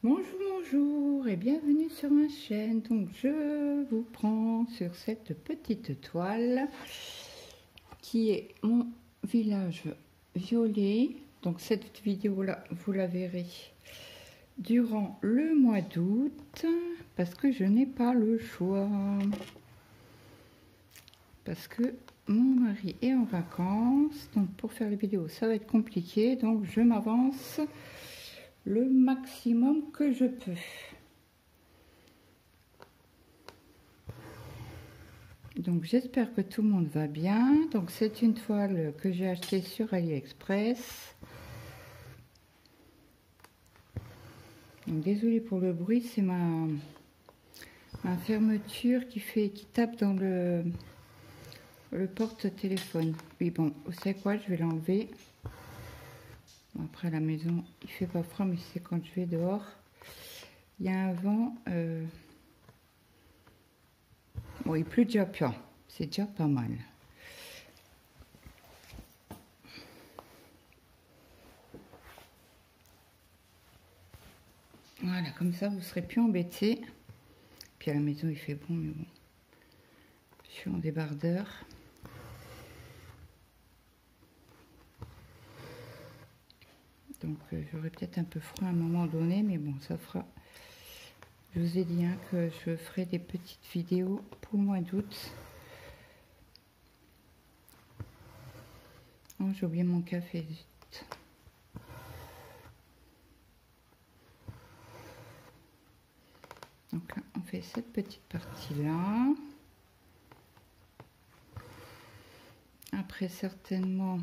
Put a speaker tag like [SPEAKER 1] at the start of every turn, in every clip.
[SPEAKER 1] Bonjour, bonjour et bienvenue sur ma chaîne. Donc je vous prends sur cette petite toile qui est mon village violet. Donc cette vidéo là vous la verrez durant le mois d'août parce que je n'ai pas le choix, parce que mon mari est en vacances. Donc pour faire les vidéos ça va être compliqué, donc je m'avance le maximum que je peux. Donc j'espère que tout le monde va bien. Donc c'est une toile que j'ai achetée sur AliExpress. Donc désolée pour le bruit, c'est ma fermeture qui tape dans le porte-téléphone. Oui bon, vous savez quoi, je vais l'enlever. Bon, après à la maison il fait pas froid, mais c'est quand je vais dehors. Il y a un vent. Bon, il pleut déjà bien. C'est déjà pas mal. Voilà, comme ça vous serez plus embêtés. Puis à la maison il fait bon, mais bon. Je suis en débardeur. Donc j'aurai peut-être un peu froid à un moment donné, mais bon, ça fera. Je vous ai dit hein, que je ferai des petites vidéos pour le mois d'août. Oh, j'ai oublié mon café, zut. Donc là, on fait cette petite partie-là. Après, certainement,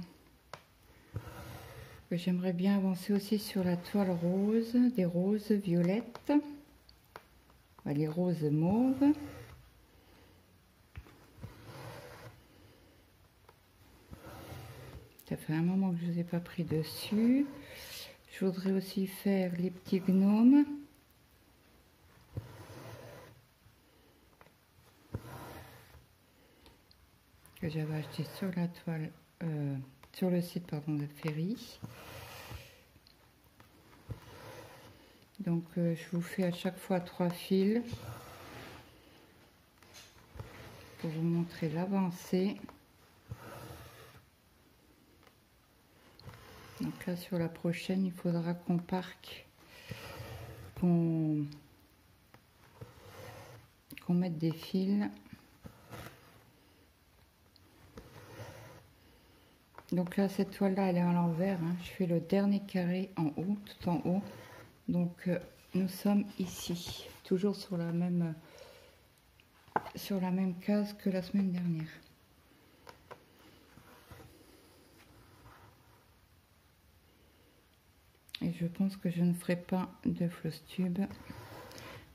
[SPEAKER 1] j'aimerais bien avancer aussi sur la toile rose, des roses violettes. Les roses mauves. Ça fait un moment que je ne vous ai pas pris dessus. Je voudrais aussi faire les petits gnomes. Que j'avais acheté sur la toile, sur le site pardon, de Ferry. Donc je vous fais à chaque fois 3 fils pour vous montrer l'avancée. Donc là sur la prochaine il faudra qu'on parque, qu'on mette des fils. Donc là cette toile là elle est à l'envers, hein. Je fais le dernier carré en haut, tout en haut. Donc nous sommes ici, toujours sur la même case que la semaine dernière. Et je pense que je ne ferai pas de floss tube,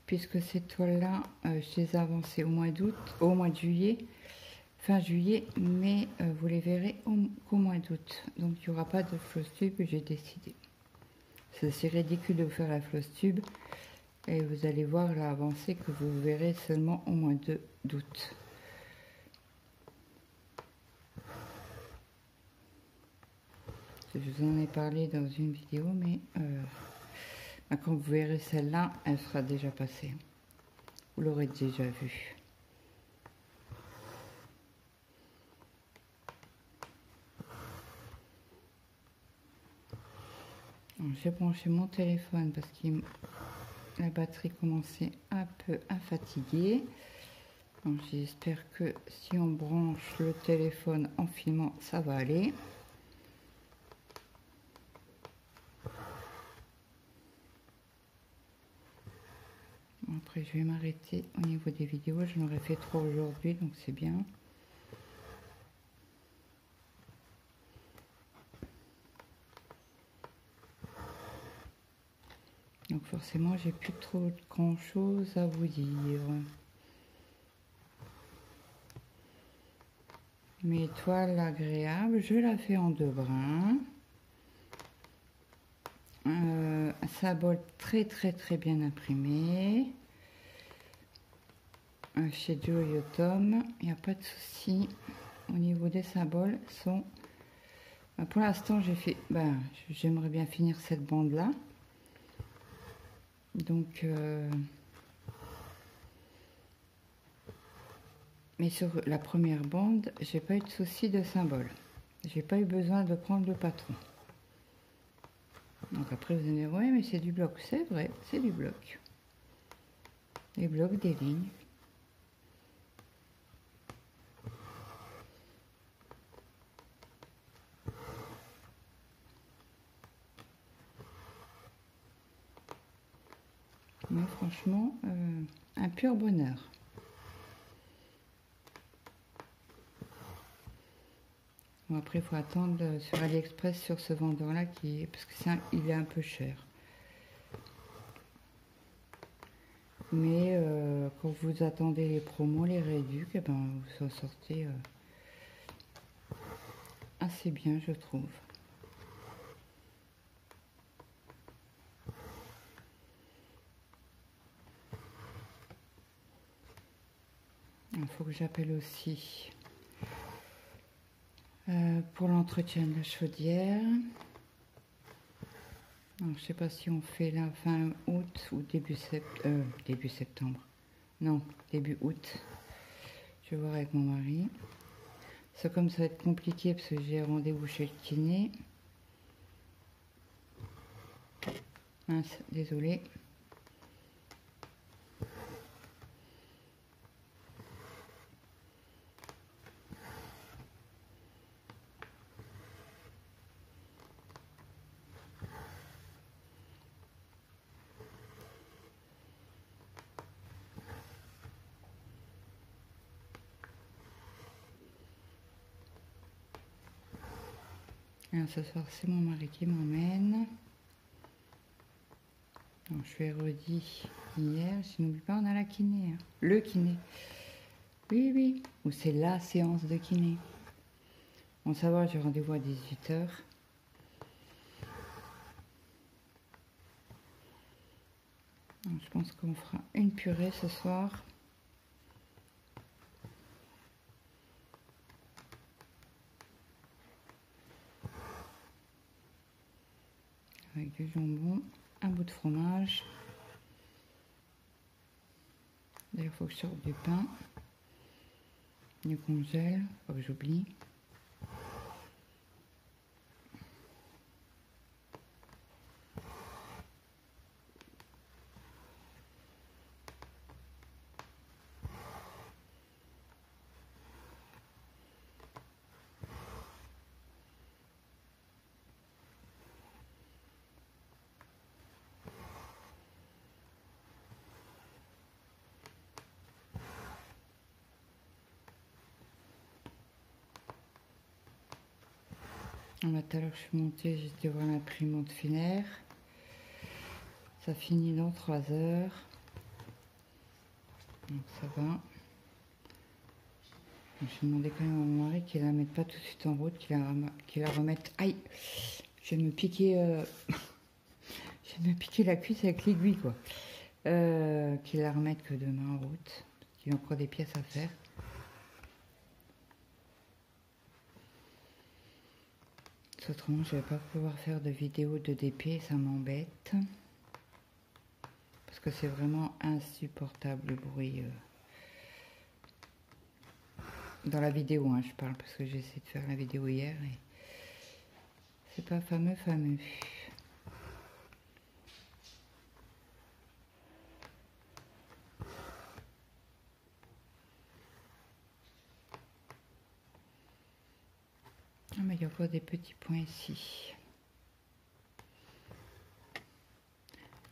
[SPEAKER 1] puisque ces toiles là je les ai avancées au mois d'août, au mois de juillet, fin juillet, mais vous les verrez qu'au mois d'août. Donc il n'y aura pas de floss tube, j'ai décidé. C'est ridicule de vous faire la floss tube et vous allez voir l'avancée que vous verrez seulement au mois d'août. Je vous en ai parlé dans une vidéo, mais quand vous verrez celle-là, elle sera déjà passée. Vous l'aurez déjà vue. J'ai branché mon téléphone parce que la batterie commençait un peu à fatiguer. J'espère que si on branche le téléphone en filmant, ça va aller. Après, je vais m'arrêter au niveau des vidéos. Je n'aurais fait 3 aujourd'hui, donc c'est bien. Donc forcément, j'ai plus trop grand chose à vous dire. Mes toiles agréables, je la fais en 2 brins. Un symbole très bien imprimé. Chez Joe Tom, il n'y a pas de souci au niveau des symboles. Pour l'instant, j'ai fait. J'aimerais bien finir cette bande là. Donc, mais sur la première bande, j'ai pas eu de souci de symbole. J'ai pas eu besoin de prendre le patron. Donc après vous allez dire, ouais mais c'est du bloc. C'est vrai, c'est du bloc. Des blocs, des lignes. Mais franchement, un pur bonheur. Bon, après, il faut attendre sur AliExpress sur ce vendeur-là, parce que il est un peu cher. Mais quand vous attendez les promos, les réducs, eh ben, vous en sortez assez bien, je trouve. Il faut que j'appelle aussi pour l'entretien de la chaudière. Alors, je sais pas si on fait la fin août ou début septembre. Non, début août. Je vais voir avec mon mari. C'est comme ça va être compliqué parce que j'ai rendez-vous chez le kiné. Mince, désolée. Alors, ce soir, c'est mon mari qui m'emmène. Je l'ai redit hier. Je n'oublie pas, on a la kiné. Hein. Le kiné. Oui, oui. Ou c'est la séance de kiné. Bon, ça va, j'ai rendez-vous à 18 h. Je pense qu'on fera une purée ce soir. Avec du jambon, un bout de fromage. D'ailleurs, il faut que je sorte du pain. Du congèle, faut que j'oublie. Tout à l'heure, je suis montée, j'étais voir l'imprimante Finaire. Ça finit dans 3 heures. Donc ça va. J'ai demandé quand même à mon mari qu'il la mette pas tout de suite en route, qu'il la remette. Aïe! Je vais me piquer, je vais me piquer la cuisse avec l'aiguille, quoi. Qu'il la remette que demain en route. Parce qu'il y a encore des pièces à faire. Autrement, je vais pas pouvoir faire de vidéo de DP, ça m'embête. Parce que c'est vraiment insupportable le bruit. Dans la vidéo, hein, je parle, parce que j'ai essayé de faire la vidéo hier et c'est pas fameux. Ah, mais il y a encore des petits points ici.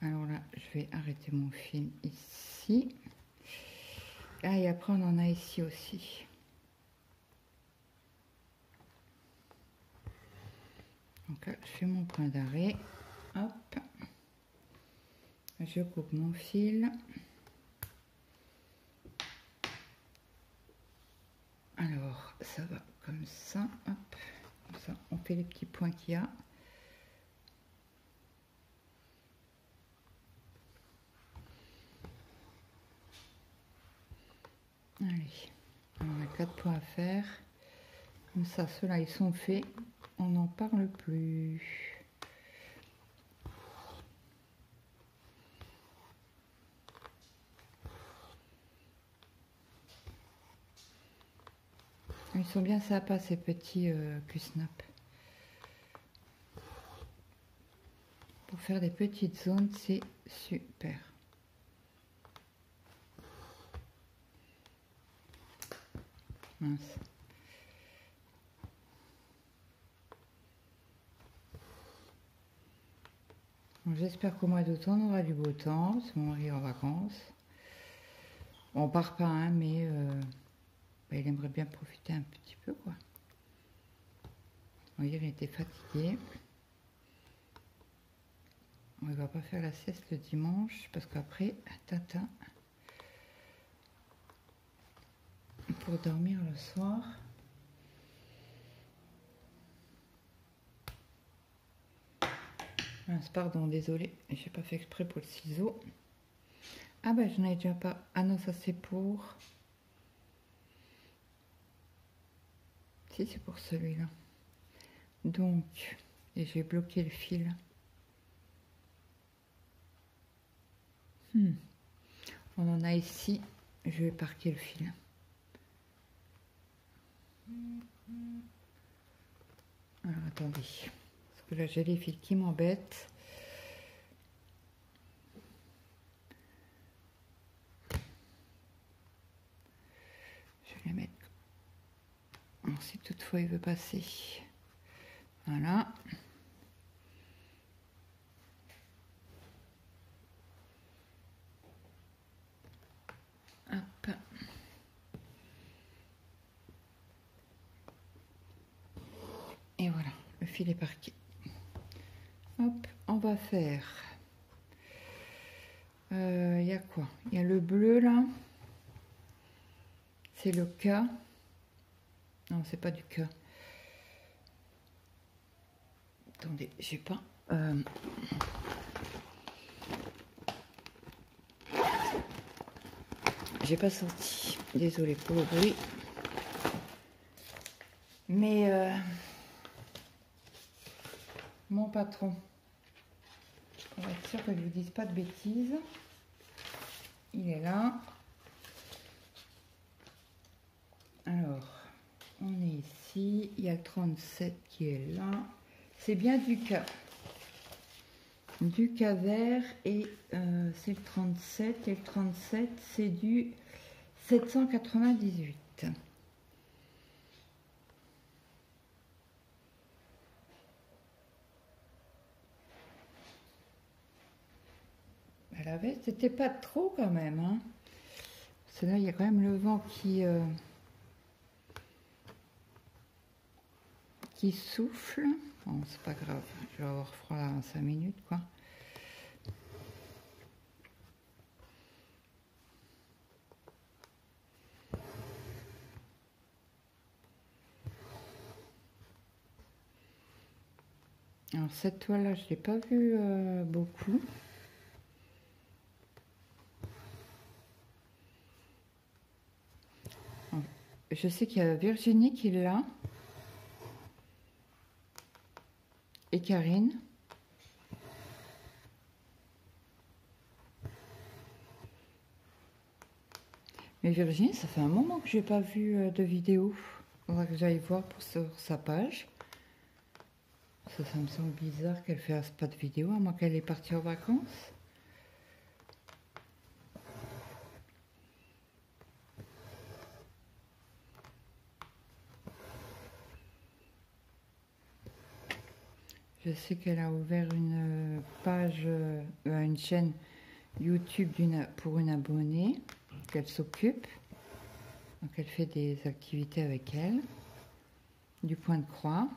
[SPEAKER 1] Alors là, je vais arrêter mon film ici. Ah, et après, on en a ici aussi. Donc là, je fais mon point d'arrêt. Hop. Je coupe mon fil. Alors, ça va comme ça. Hop. Comme ça, on fait les petits points qu'il y a. Allez, on a 4 points à faire. Comme ça, ceux-là, ils sont faits. On n'en parle plus. Ils sont bien sympas ces petits Q-snap. Pour faire des petites zones, c'est super. Mince. J'espère qu'au mois d'août on aura du beau temps, parce que mon mari est en vacances. On part pas, hein, mais il aimerait bien profiter un petit peu, quoi. Hier, il était fatigué. On ne va pas faire la sieste le dimanche, parce qu'après, tata, pour dormir le soir. Pardon, désolé, j'ai pas fait exprès pour le ciseau. Ah ben, je n'en ai déjà pas. Ah non, ça c'est pour... Si, c'est pour celui-là. Donc, et j'ai bloqué le fil. On en a ici. Je vais parquer le fil. Alors, attendez. Parce que là, j'ai les fils qui m'embêtent. Je vais les mettre... Alors, si toutefois il veut passer. Voilà. Hop. Et voilà, le fil est parqué. Hop, on va faire... Il y a quoi? Il y a le bleu là. C'est le K. Non, c'est pas du K. Attendez, j'ai pas... J'ai pas sorti. Désolée pour le bruit. Mais mon patron, on va être sûr que je vous dise pas de bêtises. Il est là. Alors, on est ici. Il y a le 37 qui est là. C'est bien du K. Du K vert et c'est le 37. Et le 37, c'est du 798. La veste, c'était pas trop quand même. Hein. Parce que là, il y a quand même le vent qui souffle. Bon, c'est pas grave. Je vais avoir froid là en 5 minutes, quoi. Alors, cette toile-là, je ne l'ai pas vue beaucoup. Je sais qu'il y a Virginie qui l'a. Et Karine. Mais Virginie, ça fait un moment que j'ai pas vu de vidéo. Il faudra que j'aille voir sur sa page. Ça me semble bizarre qu'elle fasse pas de vidéo, à moins qu'elle est partie en vacances. Je sais qu'elle a ouvert une page, une chaîne YouTube pour une abonnée, qu'elle s'occupe. Donc elle fait des activités avec elle, du point de croix.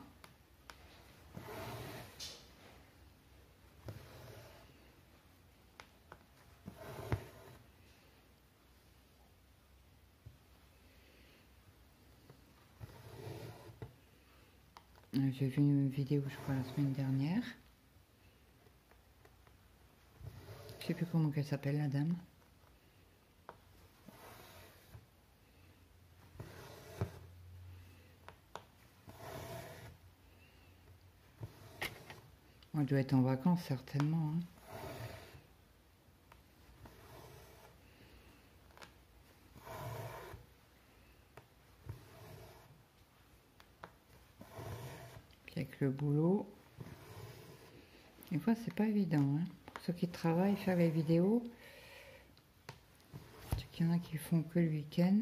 [SPEAKER 1] J'ai vu une vidéo, je crois, la semaine dernière. Je sais plus comment elle s'appelle, la dame. Elle doit être en vacances, certainement. Hein. avec le boulot. Des fois, c'est pas évident. Hein. Pour ceux qui travaillent, faire les vidéos. Parce qu'il y en a qui font que le week-end.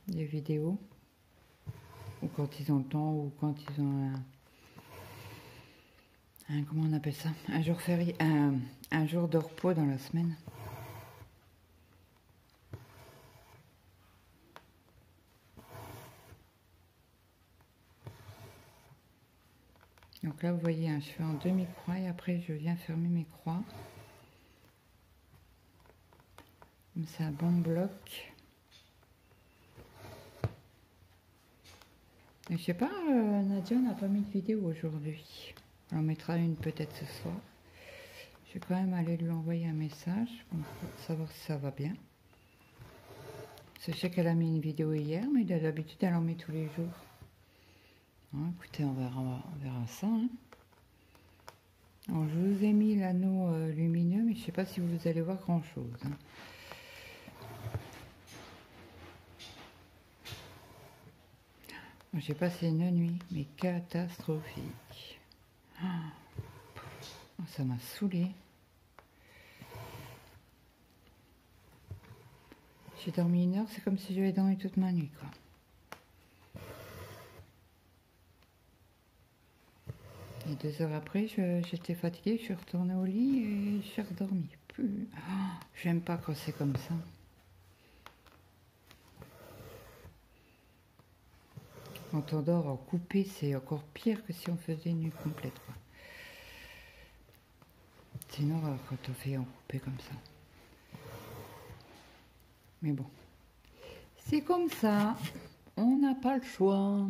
[SPEAKER 1] Des vidéos. Ou quand ils ont le temps, ou quand ils ont comment on appelle ça? Un jour férié, un jour de repos dans la semaine. Donc là, vous voyez, hein, je fais en demi-croix et après, je viens fermer mes croix. Comme ça, bon bloc. Et je sais pas, Nadia n'a pas mis de vidéo aujourd'hui. On en mettra une peut-être ce soir. Je vais quand même aller lui envoyer un message pour savoir si ça va bien. Je sais qu'elle a mis une vidéo hier, mais d'habitude, elle en met tous les jours. Bon, écoutez, on verra ça. Hein. Alors, je vous ai mis l'anneau lumineux, mais je ne sais pas si vous allez voir grand-chose. Hein. J'ai passé une nuit, mais catastrophique. Oh, ça m'a saoulée. J'ai dormi 1 heure, c'est comme si j'avais dormi toute ma nuit, quoi. Et 2 heures après, j'étais fatiguée, je suis retournée au lit et j'ai redormi. Plus. Oh, j'aime pas quand c'est comme ça. Quand on dort en coupé, c'est encore pire que si on faisait une nuit complète, quoi. C'est une horreur quand on fait en coupé comme ça. Mais bon, c'est comme ça, on n'a pas le choix.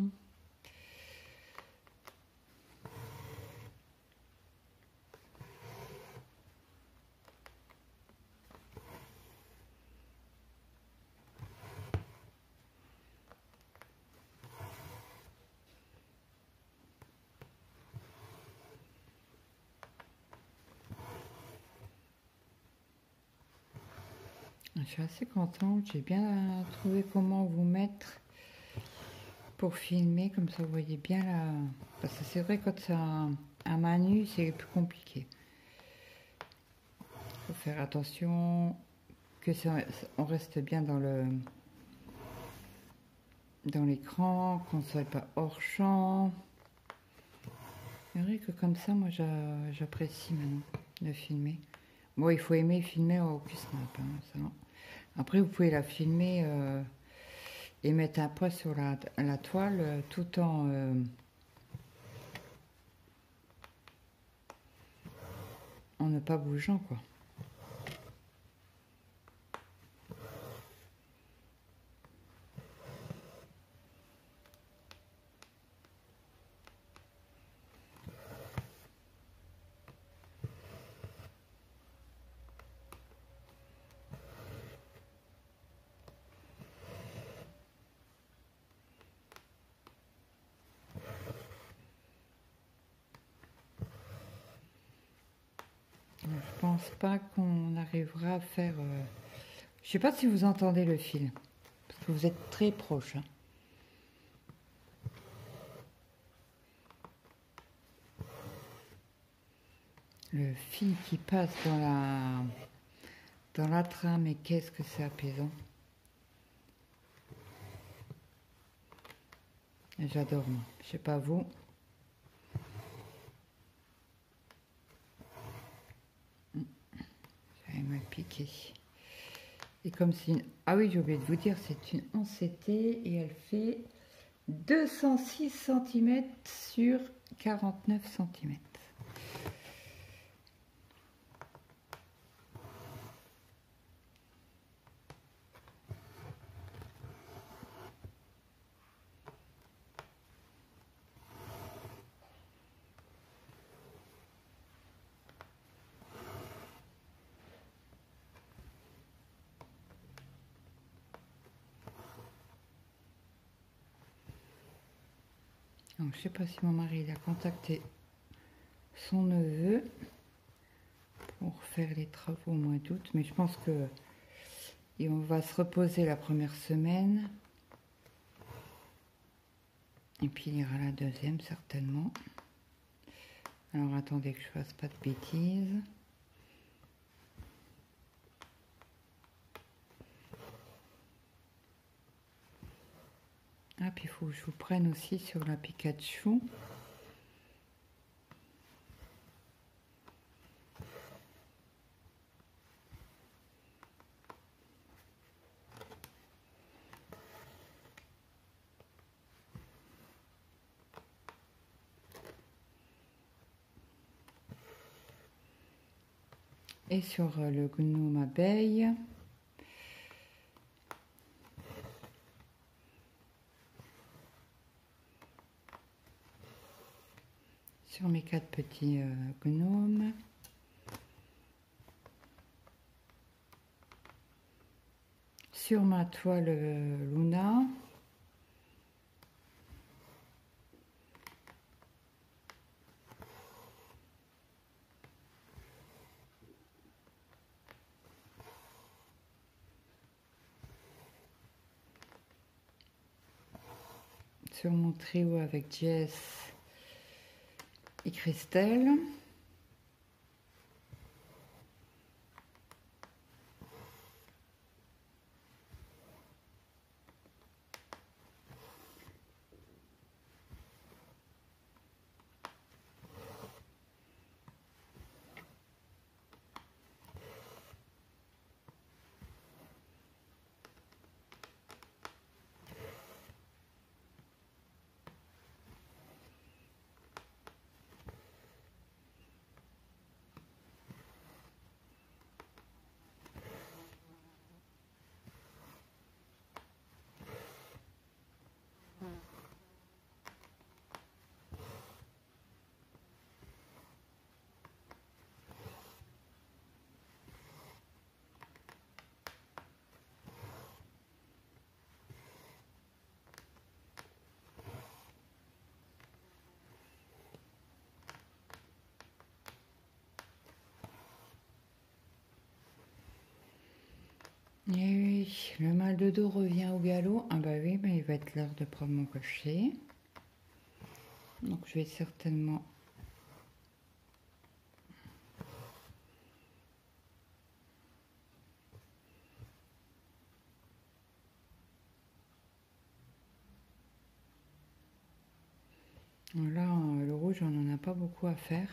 [SPEAKER 1] Je suis assez contente, j'ai bien trouvé comment vous mettre pour filmer, comme ça vous voyez bien la... Parce que c'est vrai quand c'est à main nue, c'est plus compliqué. Il faut faire attention que on reste bien dans l'écran, qu'on ne soit pas hors champ. C'est vrai que comme ça, moi j'apprécie maintenant de filmer. Bon, il faut aimer filmer au QSnap, hein, ça. Après, vous pouvez la filmer et mettre un poids sur la toile tout en ne pas bougeant, quoi. Je pense pas qu'on arrivera à faire... Je sais pas si vous entendez le fil, parce que vous êtes très proche. Hein. Le fil qui passe dans la trame, et qu'est-ce que c'est apaisant. J'adore, moi. Je sais pas vous. J'allais me piquer. Et comme c'est une... Ah oui, j'ai oublié de vous dire, c'est une 11CT et elle fait 206 cm sur 49 cm. Donc, je ne sais pas si mon mari il a contacté son neveu pour faire les travaux au mois d'août, mais je pense que on va se reposer la première semaine Et puis il ira la deuxième certainement. Alors attendez que je fasse pas de bêtises. Ah, puis il faut que je vous prenne aussi sur la Pikachu. Et sur le gnome abeille. Sur mes 4 petits gnomes. Sur ma toile Luna. Sur mon trio avec Jess et Christelle. Et oui, le mal de dos revient au galop. Ah bah oui, bah il va être l'heure de prendre mon crochet. Donc je vais certainement... Là, le rouge, on n'en a pas beaucoup à faire.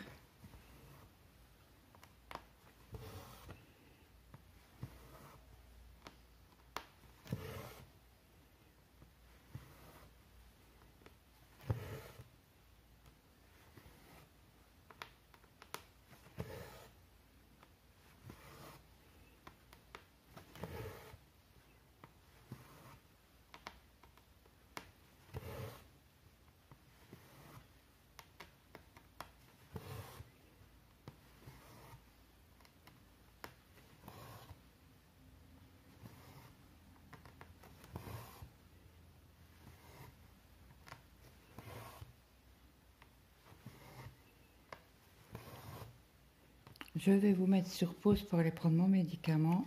[SPEAKER 1] Je vais vous mettre sur pause pour aller prendre mon médicament.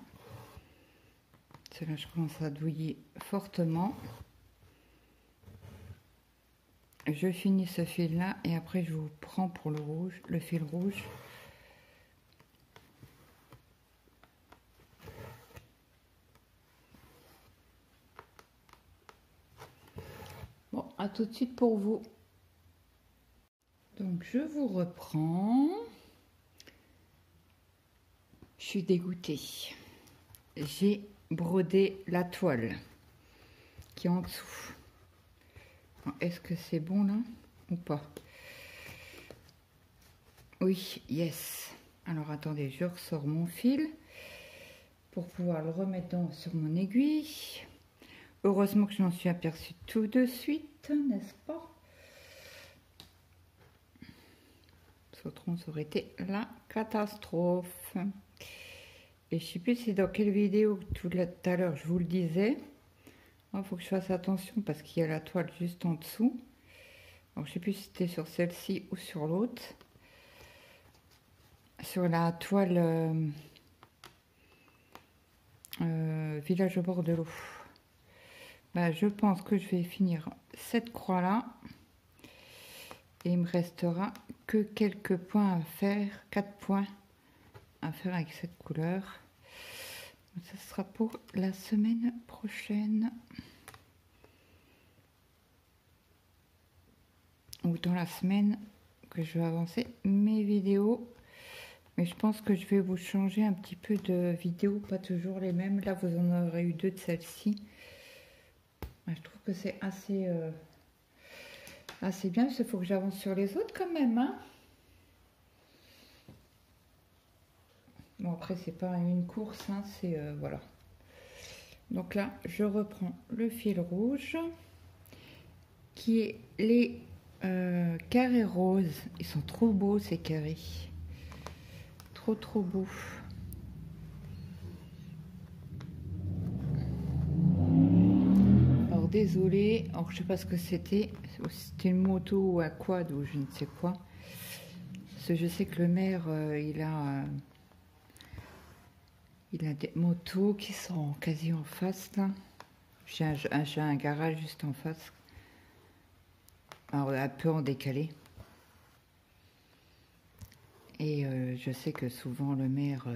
[SPEAKER 1] Parce que là, je commence à douiller fortement. Je finis ce fil là et après je vous prends pour le rouge, le fil rouge. Bon, à tout de suite pour vous. Donc je vous reprends. Je suis dégoûtée. J'ai brodé la toile qui est en dessous. Est-ce que c'est bon là ou pas? Oui, yes. Alors attendez, je ressors mon fil pour pouvoir le remettre sur mon aiguille. Heureusement que je m'en suis aperçue tout de suite, n'est-ce pas? Autrement, ça aurait été la catastrophe. Et je ne sais plus si dans quelle vidéo tout à l'heure je vous le disais. Il faut que je fasse attention parce qu'il y a la toile juste en dessous. Alors, je ne sais plus si c'était sur celle-ci ou sur l'autre. Sur la toile Village au bord de l'eau. bah, je pense que je vais finir cette croix là. Et il me restera que quelques points à faire, 4 points à faire avec cette couleur. Ça sera pour la semaine prochaine. Ou dans la semaine que je vais avancer mes vidéos. Mais je pense que je vais vous changer un petit peu de vidéos, pas toujours les mêmes. Là, vous en aurez eu 2 de celles-ci. Je trouve que c'est assez bien. Il faut que j'avance sur les autres quand même. Hein. Bon, après, c'est pas une course, hein, c'est... voilà. Donc là, je reprends le fil rouge, qui est les carrés roses. Ils sont trop beaux, ces carrés. Trop beaux. Alors, désolé. Alors, je sais pas ce que c'était. C'était une moto ou un quad ou je ne sais quoi. Parce que je sais que le maire, il a des motos qui sont quasi en face, là. J'ai un garage juste en face. Alors, un peu en décalé. Et je sais que souvent, le maire...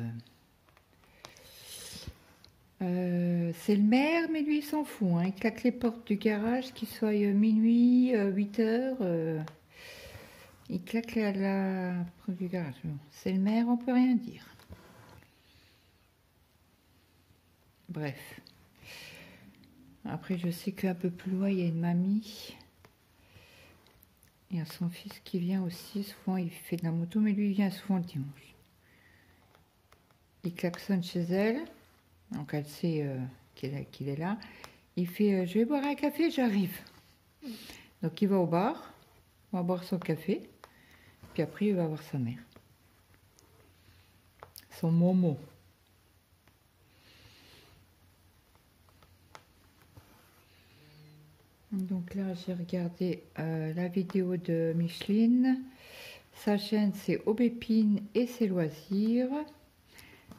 [SPEAKER 1] c'est le maire, mais lui, il s'en fout. Hein. Il claque les portes du garage, qu'il soit minuit, 8 heures. Il claque la porte du garage. Bon, c'est le maire, on peut rien dire. Bref. Après, je sais qu'un peu plus loin, il y a une mamie. Il y a son fils qui vient aussi. Souvent, il fait de la moto, mais lui, il vient souvent le dimanche. Il klaxonne chez elle. Donc, elle sait qu'il est là. Il fait je vais boire un café, j'arrive. Donc, il va au bar. Il va boire son café. Puis après, il va voir sa mère. Son Momo. Donc là, j'ai regardé la vidéo de Micheline. Sa chaîne, c'est Aubépine et ses loisirs.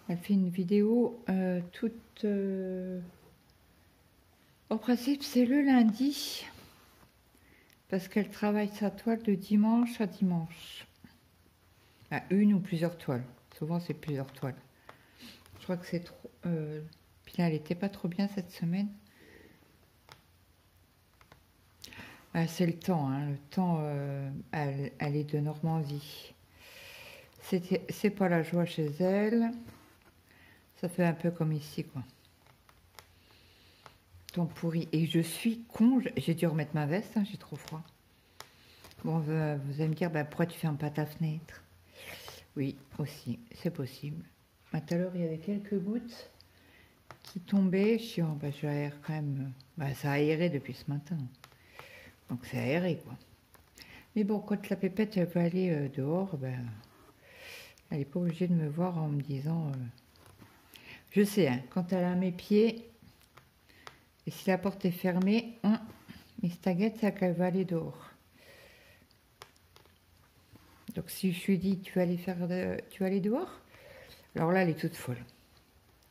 [SPEAKER 1] Elle fait une vidéo toute... En principe, c'est le lundi. Parce qu'elle travaille sa toile de dimanche à dimanche. Une ou plusieurs toiles. Souvent, c'est plusieurs toiles. Je crois que c'est trop... Puis là, elle n'était pas trop bien cette semaine. C'est le temps, hein. Le temps, elle est de Normandie. C'est pas la joie chez elle. Ça fait un peu comme ici, quoi. Temps pourri. Et je suis con, j'ai dû remettre ma veste, hein, j'ai trop froid. Bon, vous allez me dire, pourquoi tu fermes pas ta fenêtre? Oui, aussi, c'est possible. Tout à l'heure, il y avait quelques gouttes qui tombaient. Je suis je aère quand même. Ça a aéré depuis ce matin. Donc c'est aéré, quoi. Mais bon, quand la pépette, elle veut aller dehors, elle n'est pas obligée de me voir en me disant... Je sais, hein, quand elle a mes pieds, et si la porte est fermée, Miss Taguette, c'est qu'elle va aller dehors. Donc si je lui dis, tu vas aller dehors, alors là, elle est toute folle.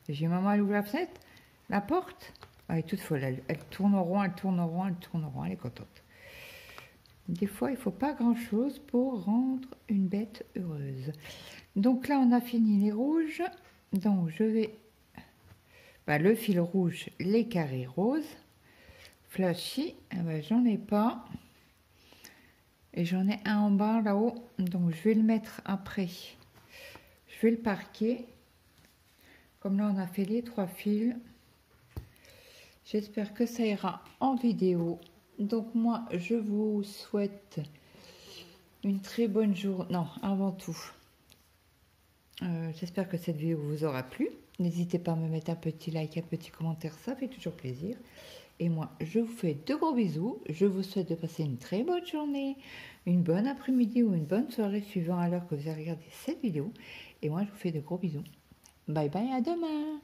[SPEAKER 1] J'ai maman, elle ouvre la fenêtre, la porte, elle est toute folle. Elle tourne en rond, elle tourne en rond, elle tourne en rond, elle est contente. Des fois, il ne faut pas grand-chose pour rendre une bête heureuse. Donc là, on a fini les rouges. Donc, je vais... le fil rouge, les carrés roses. Flashy, j'en ai pas. Et j'en ai un en bas, là-haut. Donc, je vais le mettre après. Je vais le parquer. Comme là, on a fait les 3 fils. J'espère que ça ira en vidéo. Donc moi, je vous souhaite une très bonne journée. Non, avant tout, j'espère que cette vidéo vous aura plu. N'hésitez pas à me mettre un petit like, un petit commentaire, ça fait toujours plaisir. Et moi, je vous fais de gros bisous. Je vous souhaite de passer une très bonne journée, une bonne après-midi ou une bonne soirée suivant à l'heure que vous avez regardé cette vidéo. Et moi, je vous fais de gros bisous. Bye bye, à demain!